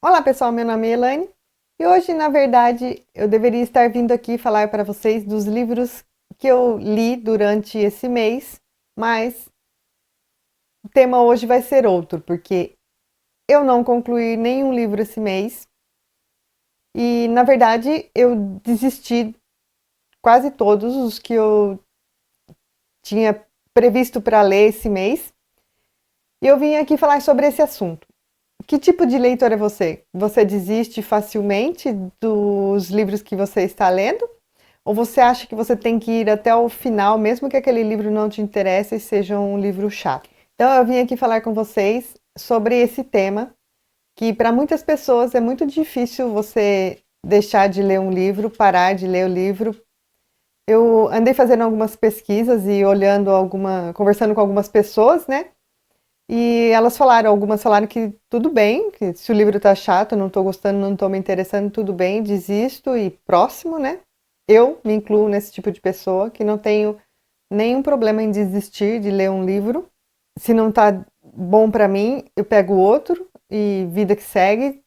Olá pessoal, meu nome é Elaine e hoje, na verdade, eu deveria estar vindo aqui falar para vocês dos livros que eu li durante esse mês, mas o tema hoje vai ser outro, porque eu não concluí nenhum livro esse mês e, na verdade, eu desisti quase todos os que eu tinha previsto para ler esse mês e eu vim aqui falar sobre esse assunto. Que tipo de leitor é você? Você desiste facilmente dos livros que você está lendo? Ou você acha que você tem que ir até o final, mesmo que aquele livro não te interesse e seja um livro chato? Então, eu vim aqui falar com vocês sobre esse tema, que para muitas pessoas é muito difícil você deixar de ler um livro, parar de ler o livro. Eu andei fazendo algumas pesquisas e conversando com algumas pessoas, né? E algumas falaram que tudo bem, que se o livro tá chato, não tô gostando, não tô me interessando, tudo bem, desisto e próximo, né? Eu me incluo nesse tipo de pessoa que não tenho nenhum problema em desistir de ler um livro. Se não tá bom para mim, eu pego outro e vida que segue.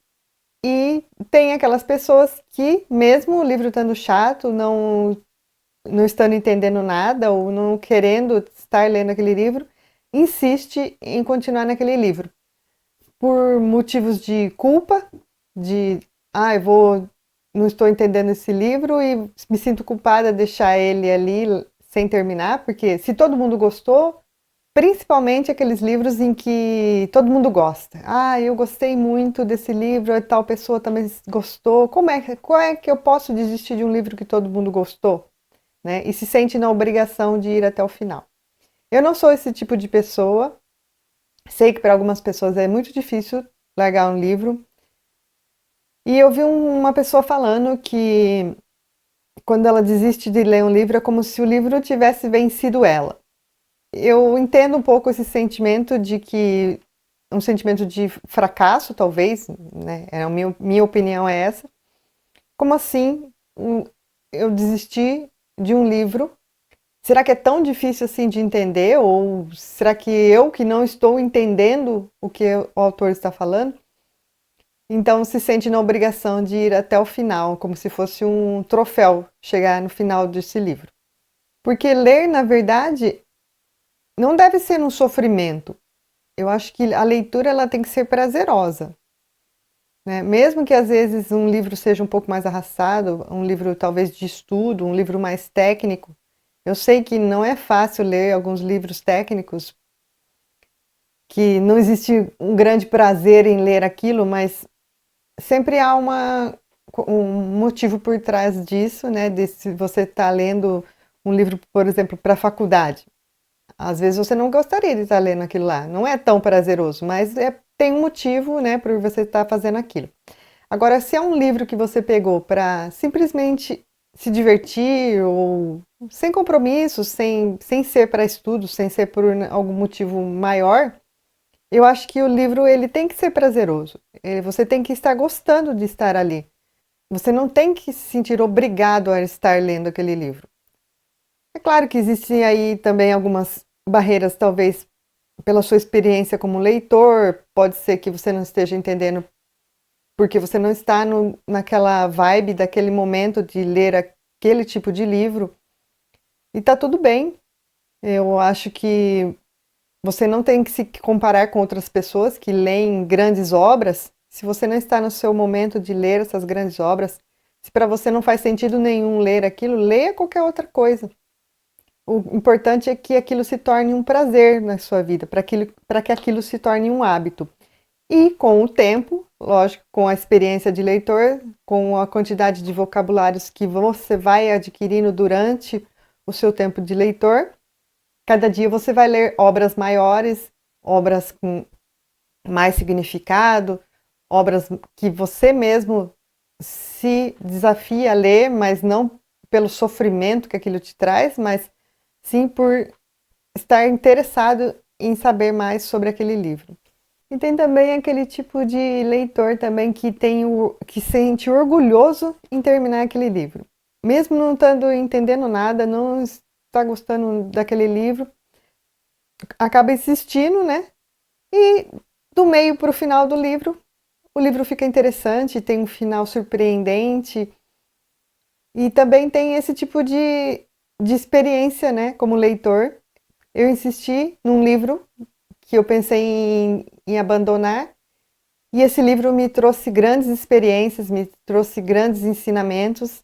E tem aquelas pessoas que, mesmo o livro estando chato, não estando entendendo nada ou não querendo estar lendo aquele livro, insiste em continuar naquele livro. Por motivos de culpa, de não estou entendendo esse livro e me sinto culpada de deixar ele ali sem terminar, porque se todo mundo gostou, principalmente aqueles livros em que todo mundo gosta. Ah, eu gostei muito desse livro, e tal pessoa também gostou. Qual é que eu posso desistir de um livro que todo mundo gostou, né? E se sente na obrigação de ir até o final. Eu não sou esse tipo de pessoa. Sei que para algumas pessoas é muito difícil largar um livro. E eu vi uma pessoa falando que quando ela desiste de ler um livro é como se o livro tivesse vencido ela. Eu entendo um pouco esse sentimento de que um sentimento de fracasso, talvez, né? Minha opinião é essa. Como assim eu desisti de um livro? Será que é tão difícil assim de entender? Ou será que eu que não estou entendendo o que o autor está falando? Então se sente na obrigação de ir até o final, como se fosse um troféu chegar no final desse livro. Porque ler, na verdade, não deve ser um sofrimento. Eu acho que a leitura ela tem que ser prazerosa, né? Mesmo que às vezes um livro seja um pouco mais arrastado, um livro talvez de estudo, um livro mais técnico. Eu sei que não é fácil ler alguns livros técnicos, que não existe um grande prazer em ler aquilo, mas sempre há um motivo por trás disso, né? De se você está lendo um livro, por exemplo, para a faculdade. Às vezes você não gostaria de estar lendo aquilo lá, não é tão prazeroso, mas tem um motivo, né, por você estar fazendo aquilo. Agora, se é um livro que você pegou para simplesmente se divertir ou sem compromisso, sem ser para estudo, sem ser por algum motivo maior, eu acho que o livro ele tem que ser prazeroso. Você tem que estar gostando de estar ali. Você não tem que se sentir obrigado a estar lendo aquele livro. É claro que existem aí também algumas barreiras, talvez pela sua experiência como leitor, pode ser que você não esteja entendendo porque você não está naquela vibe daquele momento de ler aquele tipo de livro. E tá tudo bem. Eu acho que você não tem que se comparar com outras pessoas que leem grandes obras. Se você não está no seu momento de ler essas grandes obras, se para você não faz sentido nenhum ler aquilo, leia qualquer outra coisa. O importante é que aquilo se torne um prazer na sua vida, para que aquilo se torne um hábito. E com o tempo, lógico, com a experiência de leitor, com a quantidade de vocabulários que você vai adquirindo durante o seu tempo de leitor, cada dia você vai ler obras maiores, obras com mais significado, obras que você mesmo se desafia a ler, mas não pelo sofrimento que aquilo te traz, mas sim por estar interessado em saber mais sobre aquele livro. E tem também aquele tipo de leitor também que sente orgulhoso em terminar aquele livro. Mesmo não estando entendendo nada, não está gostando daquele livro, acaba insistindo, né? E do meio para o final do livro, o livro fica interessante, tem um final surpreendente e também tem esse tipo de experiência, né, como leitor. Eu insisti num livro que eu pensei em abandonar, e esse livro me trouxe grandes experiências, me trouxe grandes ensinamentos.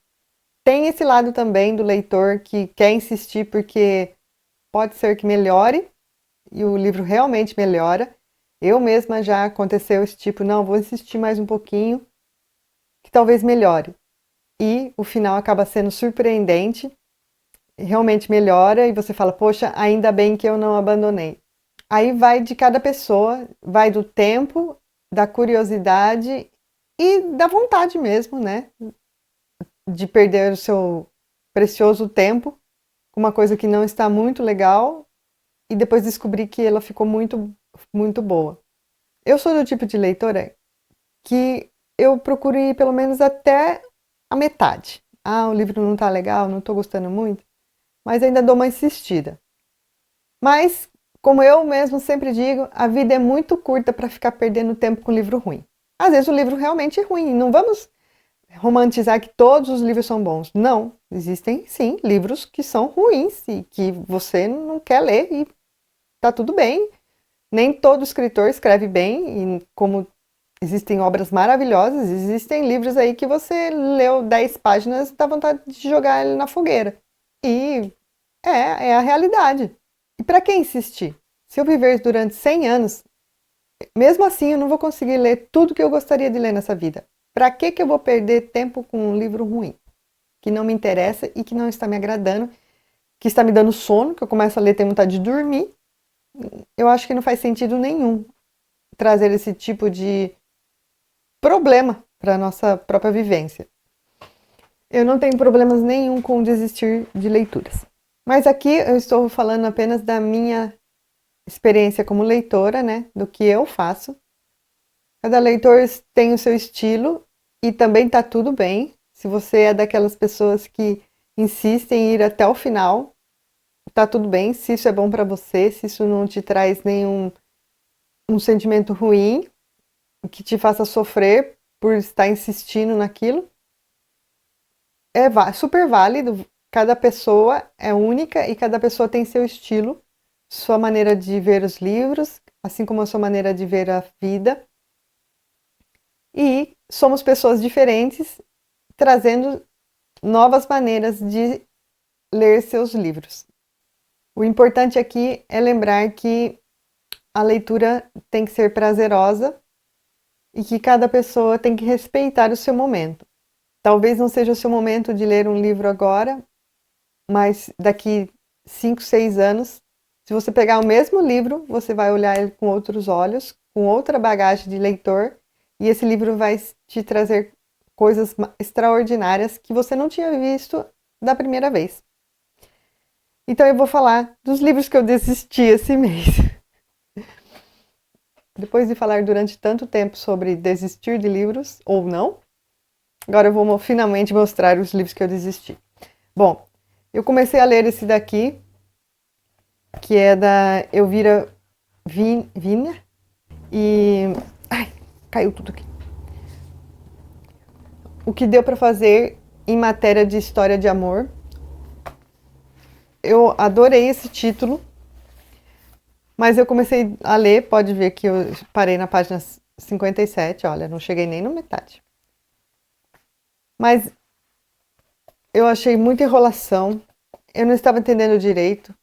Tem esse lado também do leitor que quer insistir porque pode ser que melhore, e o livro realmente melhora. Eu mesma já aconteceu esse tipo, não, vou insistir mais um pouquinho, que talvez melhore. E o final acaba sendo surpreendente, realmente melhora, e você fala, poxa, ainda bem que eu não abandonei. Aí vai de cada pessoa, vai do tempo, da curiosidade e da vontade mesmo, né? De perder o seu precioso tempo com uma coisa que não está muito legal e depois descobrir que ela ficou muito, muito boa. Eu sou do tipo de leitora que eu procuro ir pelo menos até a metade. Ah, o livro não está legal, não estou gostando muito, mas ainda dou uma insistida. Mas, como eu mesmo sempre digo, a vida é muito curta para ficar perdendo tempo com livro ruim. Às vezes o livro realmente é ruim, não vamos romantizar que todos os livros são bons. Não, existem sim livros que são ruins e que você não quer ler e tá tudo bem. Nem todo escritor escreve bem, e como existem obras maravilhosas, existem livros aí que você leu 10 páginas e dá vontade de jogar ele na fogueira. E é a realidade. E para que insistir? Se eu viver durante 100 anos, mesmo assim eu não vou conseguir ler tudo que eu gostaria de ler nessa vida. Para que eu vou perder tempo com um livro ruim, que não me interessa e que não está me agradando, que está me dando sono, que eu começo a ler e tenho vontade de dormir? Eu acho que não faz sentido nenhum trazer esse tipo de problema para a nossa própria vivência. Eu não tenho problemas nenhum com desistir de leituras. Mas aqui eu estou falando apenas da minha experiência como leitora, né? Do que eu faço. Cada leitor tem o seu estilo e também tá tudo bem. Se você é daquelas pessoas que insistem em ir até o final, tá tudo bem. Se isso é bom para você, se isso não te traz nenhum um sentimento ruim, que te faça sofrer por estar insistindo naquilo, é super válido. Cada pessoa é única e cada pessoa tem seu estilo, sua maneira de ver os livros, assim como a sua maneira de ver a vida. E somos pessoas diferentes, trazendo novas maneiras de ler seus livros. O importante aqui é lembrar que a leitura tem que ser prazerosa e que cada pessoa tem que respeitar o seu momento. Talvez não seja o seu momento de ler um livro agora, mas daqui 5, 6 anos, se você pegar o mesmo livro, você vai olhar ele com outros olhos, com outra bagagem de leitor, e esse livro vai te trazer coisas extraordinárias que você não tinha visto da primeira vez. Então eu vou falar dos livros que eu desisti esse mês. Depois de falar durante tanto tempo sobre desistir de livros, ou não, agora eu vou finalmente mostrar os livros que eu desisti. Bom, eu comecei a ler esse daqui, que é da Elvira Wiener, e... Ai, caiu tudo aqui. O que deu para fazer em matéria de história de amor. Eu adorei esse título, mas eu comecei a ler, pode ver que eu parei na página 57, olha, não cheguei nem na metade. Mas eu achei muita enrolação, eu não estava entendendo direito.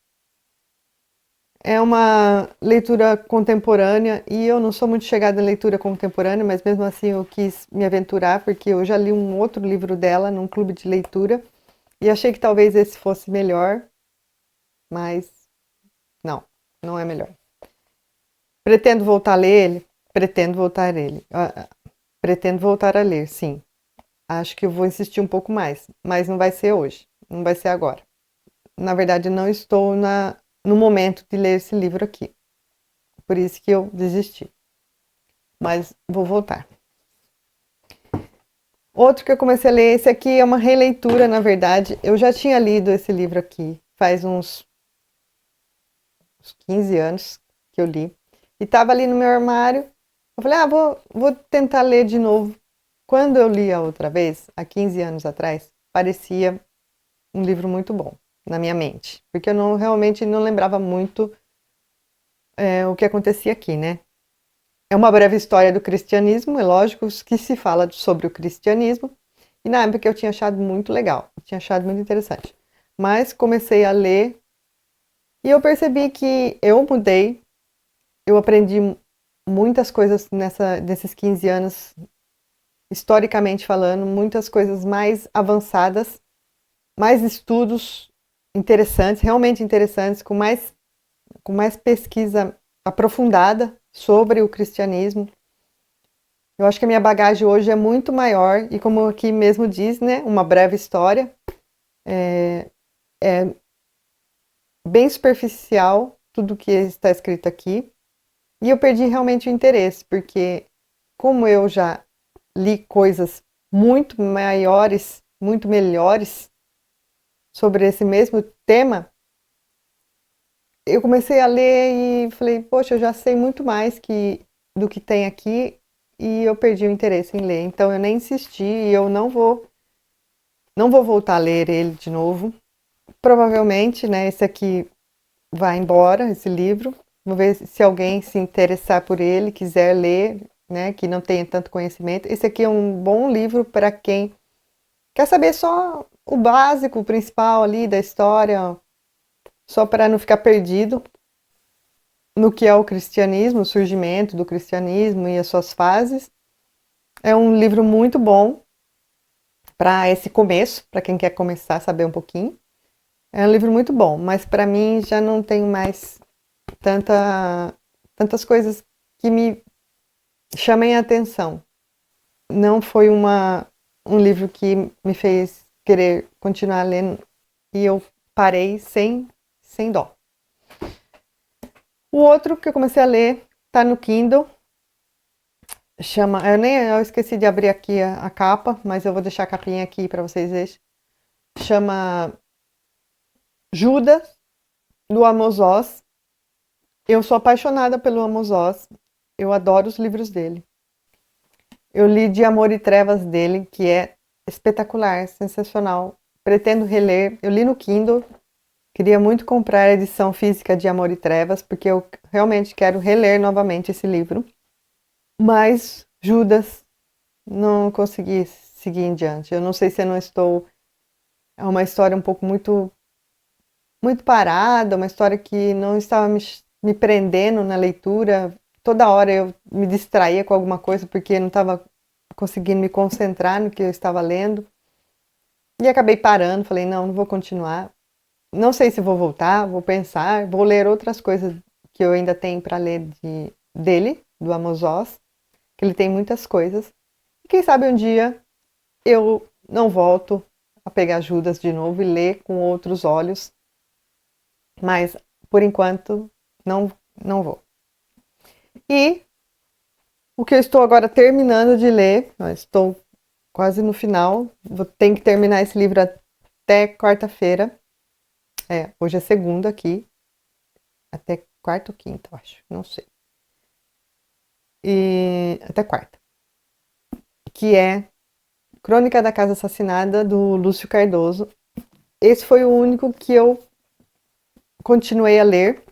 É uma leitura contemporânea e eu não sou muito chegada em leitura contemporânea, mas mesmo assim eu quis me aventurar porque eu já li um outro livro dela num clube de leitura e achei que talvez esse fosse melhor, mas não é melhor. Pretendo voltar a ler ele? Pretendo voltar a ler ele. Pretendo voltar a ler, sim. Acho que eu vou insistir um pouco mais, mas não vai ser hoje, não vai ser agora. Na verdade, não estou no momento de ler esse livro aqui. Por isso que eu desisti. Mas vou voltar. Outro que eu comecei a ler, esse aqui é uma releitura, na verdade. Eu já tinha lido esse livro aqui, faz uns 15 anos que eu li. E estava ali no meu armário, Eu falei, vou tentar ler de novo. Quando eu li a outra vez, há 15 anos atrás, parecia um livro muito bom na minha mente, porque eu realmente não lembrava muito o que acontecia aqui, né? É uma breve história do cristianismo, é lógico que se fala sobre o cristianismo, e na época eu tinha achado muito legal, eu tinha achado muito interessante. Mas comecei a ler e eu percebi que eu mudei, eu aprendi muitas coisas nesses 15 anos, historicamente falando, muitas coisas mais avançadas, mais estudos interessantes, realmente interessantes, com mais pesquisa aprofundada sobre o cristianismo. Eu acho que a minha bagagem hoje é muito maior e, como aqui mesmo diz, né, uma breve história, é bem superficial tudo que está escrito aqui. E eu perdi realmente o interesse, porque como eu já li coisas muito maiores, muito melhores sobre esse mesmo tema, eu comecei a ler e falei, poxa, eu já sei muito mais do que tem aqui e eu perdi o interesse em ler. Então eu nem insisti e eu não vou voltar a ler ele de novo. Provavelmente, né, esse aqui vai embora, esse livro. Vou ver se alguém se interessar por ele, quiser ler, né, que não tenha tanto conhecimento. Esse aqui é um bom livro para quem quer saber só o básico, o principal ali da história, só para não ficar perdido no que é o cristianismo, o surgimento do cristianismo e as suas fases. É um livro muito bom para esse começo, para quem quer começar a saber um pouquinho. É um livro muito bom, mas para mim já não tenho mais tantas coisas que me chamem a atenção. Não foi um livro que me fez querer continuar lendo e eu parei sem dó. O outro que eu comecei a ler está no Kindle, eu esqueci de abrir aqui a capa, mas eu vou deixar a capinha aqui para vocês verem. Chama Judas, do Amos Oz. Eu sou apaixonada pelo Amos Oz. Eu adoro os livros dele. Eu li De Amor e Trevas dele, que é espetacular, sensacional. Pretendo reler. Eu li no Kindle. Queria muito comprar a edição física de Amor e Trevas, porque eu realmente quero reler novamente esse livro. Mas Judas, não consegui seguir em diante. Eu não sei se eu não estou. É uma história um pouco muito parada, uma história que não estava me prendendo na leitura. Toda hora eu me distraía com alguma coisa porque não estava conseguindo me concentrar no que eu estava lendo. E acabei parando, falei, não vou continuar. Não sei se vou voltar, vou pensar, vou ler outras coisas que eu ainda tenho para ler dele, do Amos Oz, que ele tem muitas coisas. E quem sabe um dia eu não volto a pegar Judas de novo e ler com outros olhos, mas por enquanto não vou. E o que eu estou agora terminando de ler, estou quase no final, tenho que terminar esse livro até quarta-feira. Hoje é segunda aqui, até quarta ou quinta, eu acho, não sei. E até quarta. Que é Crônica da Casa Assassinada, do Lúcio Cardoso. Esse foi o único que eu continuei a ler.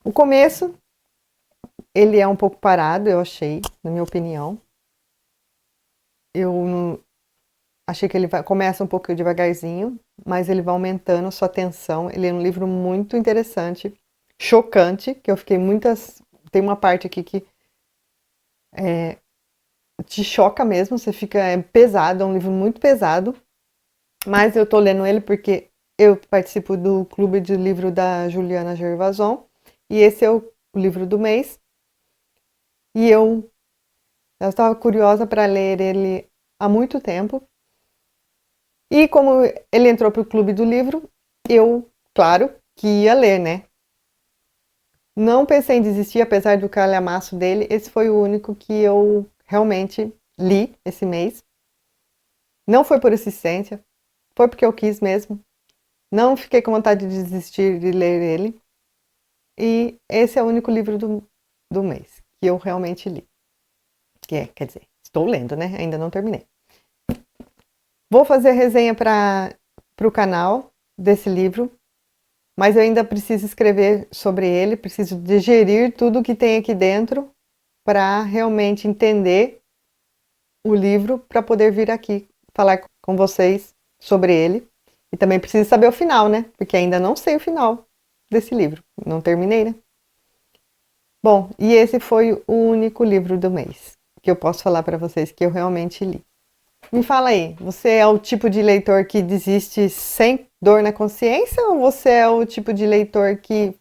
O começo, ele é um pouco parado, eu achei, na minha opinião. Eu achei que ele começa um pouco devagarzinho, mas ele vai aumentando a sua atenção. Ele é um livro muito interessante, chocante, que eu fiquei Tem uma parte aqui que te choca mesmo, você fica pesado, é um livro muito pesado, mas eu tô lendo ele porque eu participo do clube de livro da Juliana Gervason, e esse é o livro do mês, e eu estava curiosa para ler ele há muito tempo, e como ele entrou para o clube do livro, eu, claro, que ia ler, né? Não pensei em desistir, apesar do calhamaço dele, esse foi o único que eu realmente li esse mês. Não foi por insistência, foi porque eu quis mesmo. Não fiquei com vontade de desistir de ler ele. E esse é o único livro do mês que eu realmente li. Quer dizer, estou lendo, né? Ainda não terminei. Vou fazer resenha para o canal desse livro, mas eu ainda preciso escrever sobre ele, preciso digerir tudo que tem aqui dentro para realmente entender o livro, para poder vir aqui falar com vocês sobre ele. E também preciso saber o final, né? Porque ainda não sei o final desse livro. Não terminei, né? Bom, e esse foi o único livro do mês que eu posso falar para vocês que eu realmente li. Me fala aí, você é o tipo de leitor que desiste sem dor na consciência ou você é o tipo de leitor que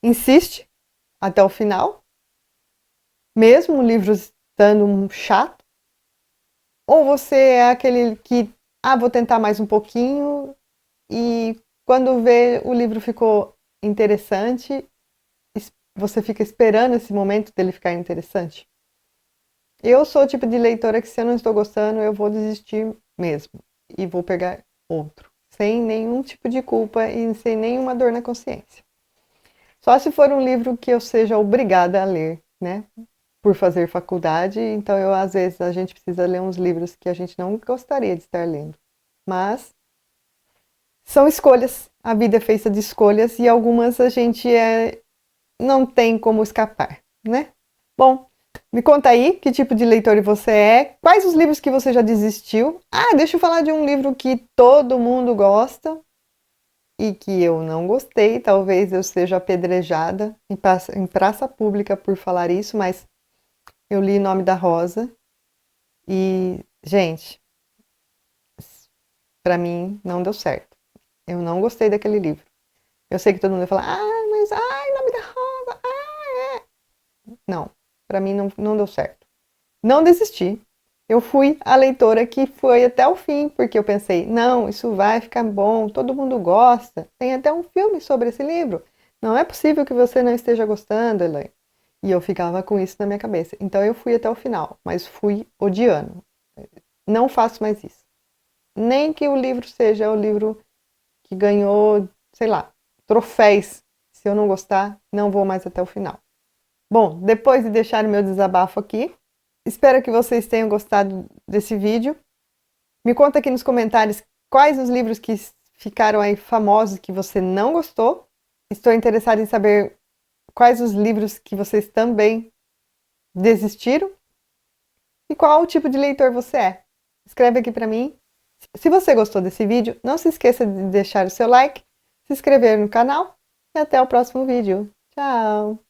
insiste até o final, mesmo o livro estando chato? Ou você é aquele que, vou tentar mais um pouquinho e quando vê o livro ficou interessante, você fica esperando esse momento dele ficar interessante? Eu sou o tipo de leitora que se eu não estou gostando, eu vou desistir mesmo. E vou pegar outro. Sem nenhum tipo de culpa e sem nenhuma dor na consciência. Só se for um livro que eu seja obrigada a ler, né? Por fazer faculdade. Então, às vezes, a gente precisa ler uns livros que a gente não gostaria de estar lendo. Mas são escolhas. A vida é feita de escolhas e algumas a gente não tem como escapar, né? Bom, me conta aí que tipo de leitor você é, quais os livros que você já desistiu. Deixa eu falar de um livro que todo mundo gosta e que eu não gostei, talvez eu seja apedrejada em praça pública por falar isso, mas eu li Nome da Rosa e, gente, pra mim não deu certo. Eu não gostei daquele livro. Eu sei que todo mundo vai falar, mas, Nome da Rosa, Não, pra mim não deu certo. Não desisti. Eu fui a leitora que foi até o fim, porque eu pensei, não, isso vai ficar bom, todo mundo gosta. Tem até um filme sobre esse livro. Não é possível que você não esteja gostando, Elaine. E eu ficava com isso na minha cabeça. Então eu fui até o final, mas fui odiando. Não faço mais isso. Nem que o livro seja o livro que ganhou, sei lá, troféus. Se eu não gostar, não vou mais até o final. Bom, depois de deixar o meu desabafo aqui, espero que vocês tenham gostado desse vídeo. Me conta aqui nos comentários quais os livros que ficaram aí famosos que você não gostou. Estou interessada em saber quais os livros que vocês também desistiram e qual o tipo de leitor você é. Escreve aqui para mim. Se você gostou desse vídeo, não se esqueça de deixar o seu like, se inscrever no canal e até o próximo vídeo. Tchau!